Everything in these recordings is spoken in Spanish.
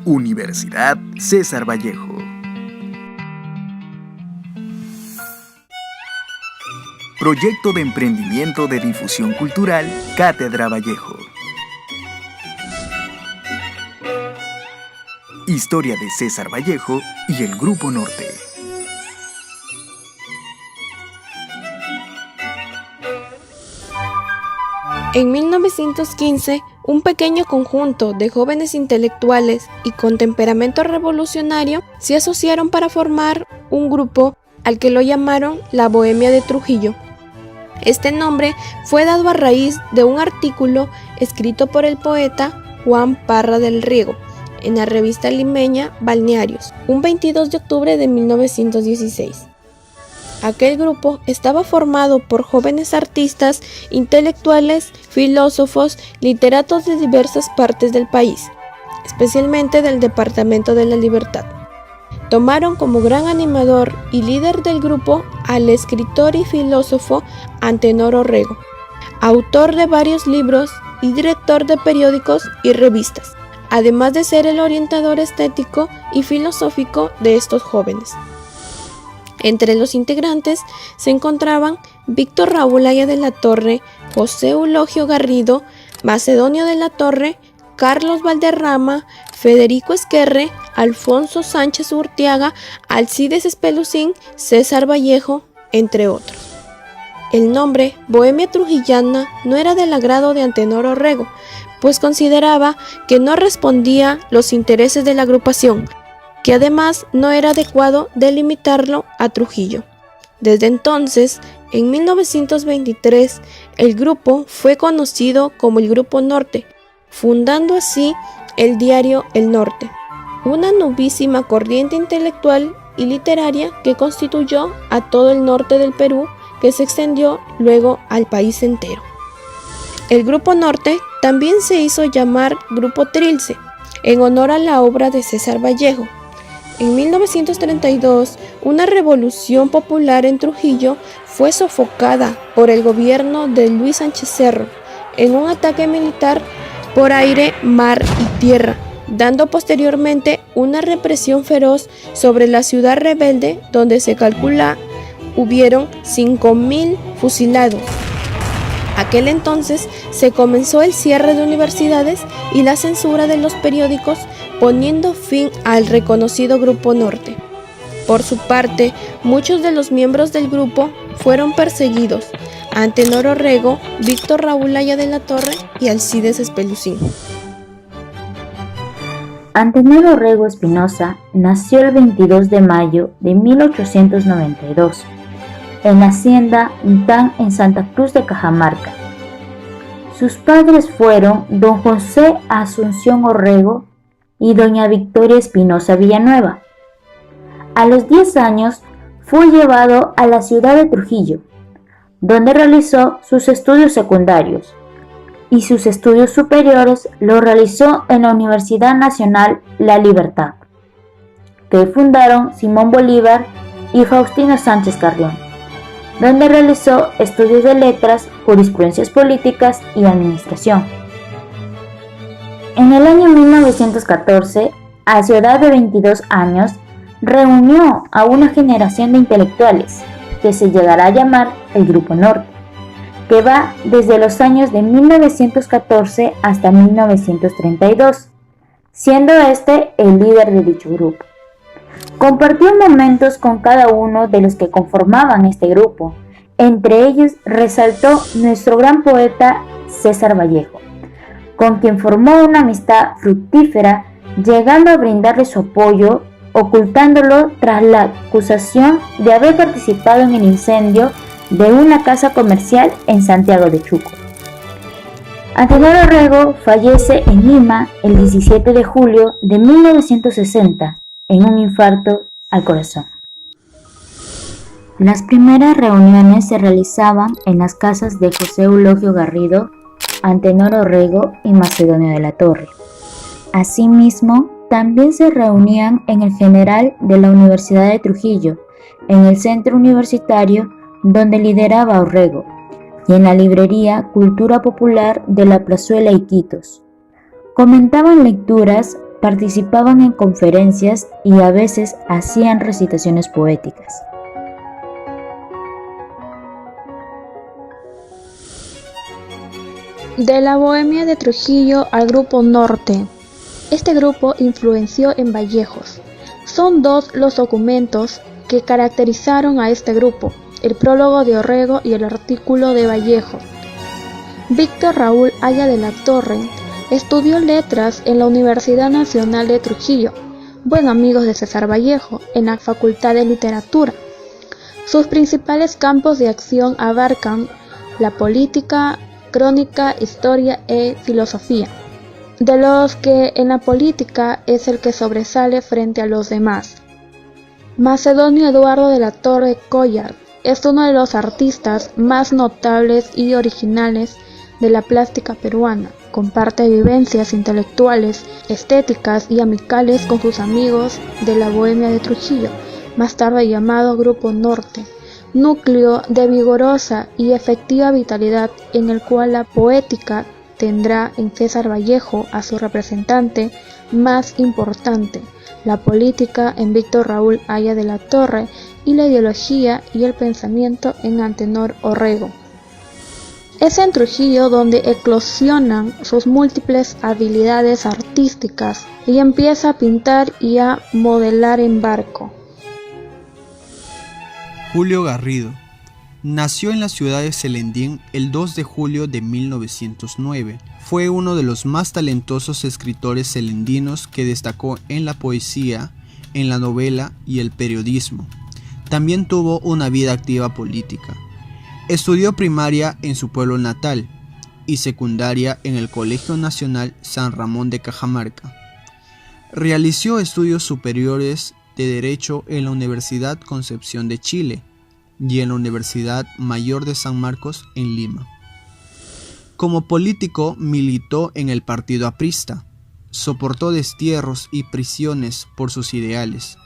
Universidad César Vallejo. Proyecto de Emprendimiento de Difusión Cultural, Cátedra Vallejo. Historia de César Vallejo y el Grupo Norte. En 1915, un pequeño conjunto de jóvenes intelectuales y con temperamento revolucionario se asociaron para formar un grupo al que lo llamaron la Bohemia de Trujillo. Este nombre fue dado a raíz de un artículo escrito por el poeta Juan Parra del Riego en la revista limeña Balnearios, un 22 de octubre de 1916. Aquel grupo estaba formado por jóvenes artistas, intelectuales, filósofos, literatos de diversas partes del país, especialmente del Departamento de la Libertad. Tomaron como gran animador y líder del grupo al escritor y filósofo Antenor Orrego, autor de varios libros y director de periódicos y revistas, además de ser el orientador estético y filosófico de estos jóvenes. Entre los integrantes se encontraban Víctor Raúl Aya de la Torre, José Eulogio Garrido, Macedonio de la Torre, Carlos Valderrama, Federico Esquerre, Alfonso Sánchez Urtiaga, Alcides Espelucín, César Vallejo, entre otros. El nombre Bohemia Trujillana no era del agrado de Antenor Orrego, pues consideraba que no respondía los intereses de la agrupación, que además no era adecuado delimitarlo a Trujillo. Desde entonces, en 1923, el grupo fue conocido como el Grupo Norte, fundando así el diario El Norte, una novísima corriente intelectual y literaria que constituyó a todo el norte del Perú, que se extendió luego al país entero. El Grupo Norte también se hizo llamar Grupo Trilce, en honor a la obra de César Vallejo. En 1932, una revolución popular en Trujillo fue sofocada por el gobierno de Luis Sánchez Cerro en un ataque militar por aire, mar y tierra, dando posteriormente una represión feroz sobre la ciudad rebelde, donde se calcula hubieron 5.000 fusilados. Aquel entonces se comenzó el cierre de universidades y la censura de los periódicos, poniendo fin al reconocido Grupo Norte. Por su parte, muchos de los miembros del grupo fueron perseguidos: Antenor Orrego, Víctor Raúl Aya de la Torre y Alcides Espelucín. Antenor Orrego Espinosa nació el 22 de mayo de 1892 en la hacienda Intán en Santa Cruz de Cajamarca. Sus padres fueron don José Asunción Orrego y doña Victoria Espinosa Villanueva. A los 10 años fue llevado a la ciudad de Trujillo, donde realizó sus estudios secundarios, y sus estudios superiores los realizó en la Universidad Nacional La Libertad, que fundaron Simón Bolívar y Faustino Sánchez Carrión, donde realizó estudios de letras, jurisprudencias políticas y administración. En el año 1914, a su edad de 22 años, reunió a una generación de intelectuales que se llegará a llamar el Grupo Norte, que va desde los años de 1914 hasta 1932, siendo este el líder de dicho grupo. Compartió momentos con cada uno de los que conformaban este grupo. Entre ellos resaltó nuestro gran poeta César Vallejo, con quien formó una amistad fructífera, llegando a brindarle su apoyo, ocultándolo tras la acusación de haber participado en el incendio de una casa comercial en Santiago de Chuco. Antenor Orrego fallece en Lima el 17 de julio de 1960 en un infarto al corazón. Las primeras reuniones se realizaban en las casas de José Eulogio Garrido, Antenor Orrego y Macedonio de la Torre. Asimismo, también se reunían en el General de la Universidad de Trujillo, en el centro universitario donde lideraba Orrego, y en la librería Cultura Popular de la Plazuela Iquitos. Comentaban lecturas, participaban en conferencias y a veces hacían recitaciones poéticas. De la Bohemia de Trujillo al Grupo Norte. Este grupo influenció en Vallejos. Son dos los documentos que caracterizaron a este grupo, el prólogo de Orrego y el artículo de Vallejos. Víctor Raúl Haya de la Torre estudió letras en la Universidad Nacional de Trujillo, buen amigo de César Vallejo, en la Facultad de Literatura. Sus principales campos de acción abarcan la política, crónica, historia e filosofía, de los que en la política es el que sobresale frente a los demás. Macedonio Eduardo de la Torre Collard es uno de los artistas más notables y originales de la plástica peruana. Comparte vivencias intelectuales, estéticas y amicales con sus amigos de la Bohemia de Trujillo, más tarde llamado Grupo Norte, núcleo de vigorosa y efectiva vitalidad en el cual la poética tendrá en César Vallejo a su representante más importante, la política en Víctor Raúl Haya de la Torre y la ideología y el pensamiento en Antenor Orrego. Es en Trujillo donde eclosionan sus múltiples habilidades artísticas y empieza a pintar y a modelar en barco. Julio Garrido nació en la ciudad de Celendín el 2 de julio de 1909. Fue uno de los más talentosos escritores celendinos que destacó en la poesía, en la novela y el periodismo. También tuvo una vida activa política. Estudió primaria en su pueblo natal y secundaria en el Colegio Nacional San Ramón de Cajamarca. Realizó estudios superiores de Derecho en la Universidad Concepción de Chile y en la Universidad Mayor de San Marcos en Lima. Como político militó en el Partido Aprista, soportó destierros y prisiones por sus ideales.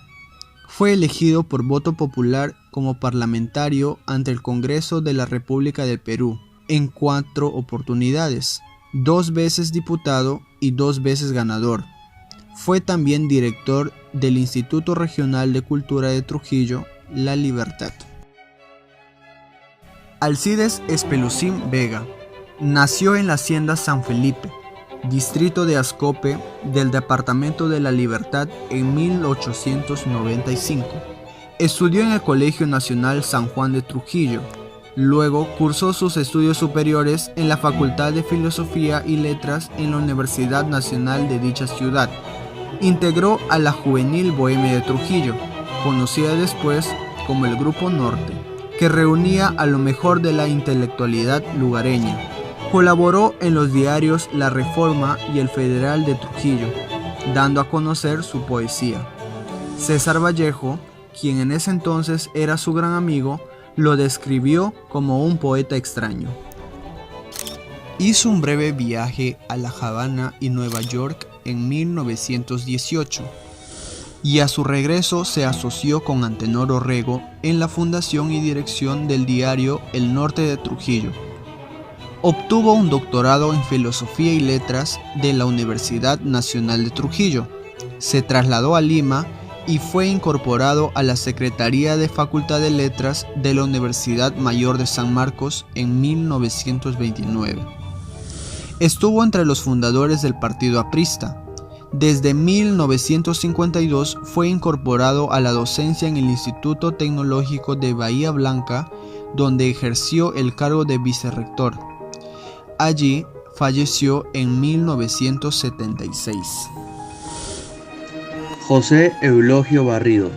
Fue elegido por voto popular como parlamentario ante el Congreso de la República del Perú en 4 oportunidades, 2 veces diputado y 2 veces ganador. Fue también director del Instituto Regional de Cultura de Trujillo, La Libertad. Alcides Espelucín Vega nació en la hacienda San Felipe, distrito de Ascope del departamento de La Libertad en 1895. Estudió en el Colegio Nacional San Juan de Trujillo. Luego cursó sus estudios superiores en la Facultad de Filosofía y Letras en la Universidad Nacional de dicha ciudad. Integró a la Juvenil Bohemia de Trujillo, conocida después como el Grupo Norte, que reunía a lo mejor de la intelectualidad lugareña. Colaboró en los diarios La Reforma y El Federal de Trujillo, dando a conocer su poesía. César Vallejo, quien en ese entonces era su gran amigo, lo describió como un poeta extraño. Hizo un breve viaje a La Habana y Nueva York en 1918, y a su regreso se asoció con Antenor Orrego en la fundación y dirección del diario El Norte de Trujillo. Obtuvo un doctorado en Filosofía y Letras de la Universidad Nacional de Trujillo. Se trasladó a Lima y fue incorporado a la Secretaría de Facultad de Letras de la Universidad Mayor de San Marcos en 1929. Estuvo entre los fundadores del Partido Aprista. Desde 1952 fue incorporado a la docencia en el Instituto Tecnológico de Bahía Blanca, donde ejerció el cargo de vicerrector. Allí falleció en 1976. José Eulogio Barrido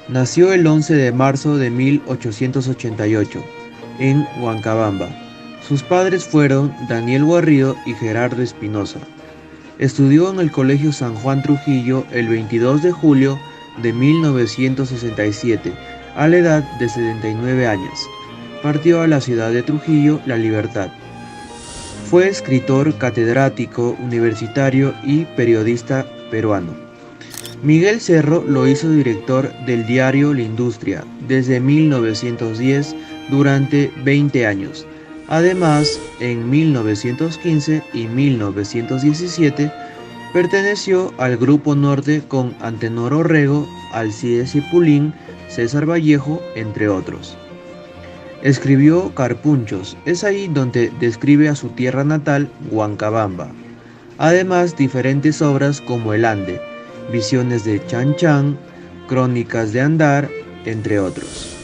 nació el 11 de marzo de 1888 en Huancabamba. Sus padres fueron Daniel Barrido y Gerardo Espinosa. Estudió en el Colegio San Juan Trujillo el 22 de julio de 1967, a la edad de 79 años. Partió a la ciudad de Trujillo, La Libertad. Fue escritor, catedrático, universitario y periodista peruano. Miguel Cerro lo hizo director del diario La Industria desde 1910 durante 20 años. Además, en 1915 y 1917 Perteneció al Grupo Norte con Antenor Orrego, Alcides Cipulín, César Vallejo, entre otros. Escribió Carpunchos, es ahí donde describe a su tierra natal, Huancabamba. Además, diferentes obras como El Ande, Visiones de Chan Chan, Crónicas de Andar, entre otros.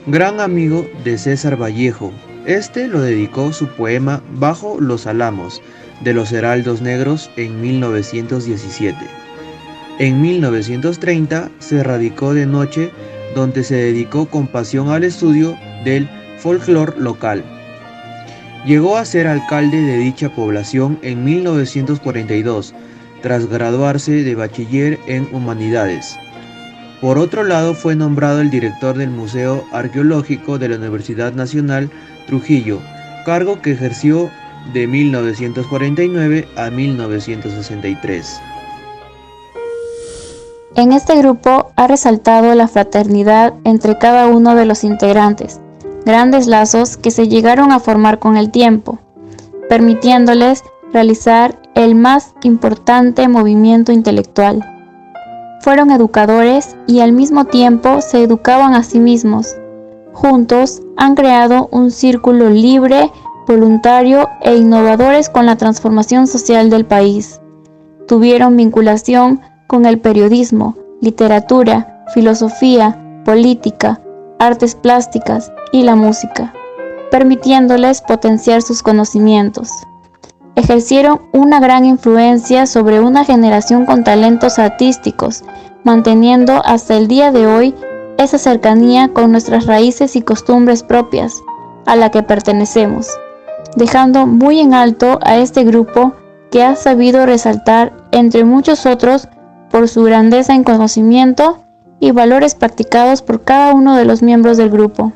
Gran amigo de César Vallejo, este lo dedicó su poema Bajo los Álamos, de los Heraldos Negros en 1917. En 1930 se radicó de Noche, donde se dedicó con pasión al estudio del folclore local. Llegó a ser alcalde de dicha población en 1942, tras graduarse de bachiller en Humanidades. Por otro lado, fue nombrado el director del Museo Arqueológico de la Universidad Nacional Trujillo, cargo que ejerció de 1949 a 1963. En este grupo ha resaltado la fraternidad entre cada uno de los integrantes, grandes lazos que se llegaron a formar con el tiempo, permitiéndoles realizar el más importante movimiento intelectual. Fueron educadores y al mismo tiempo se educaban a sí mismos. Juntos han creado un círculo libre, voluntario e innovadores con la transformación social del país. Tuvieron vinculación con el periodismo, literatura, filosofía, política, artes plásticas y la música, permitiéndoles potenciar sus conocimientos. Ejercieron una gran influencia sobre una generación con talentos artísticos, manteniendo hasta el día de hoy esa cercanía con nuestras raíces y costumbres propias a la que pertenecemos, dejando muy en alto a este grupo que ha sabido resaltar, entre muchos otros, por su grandeza en conocimiento y valores practicados por cada uno de los miembros del grupo.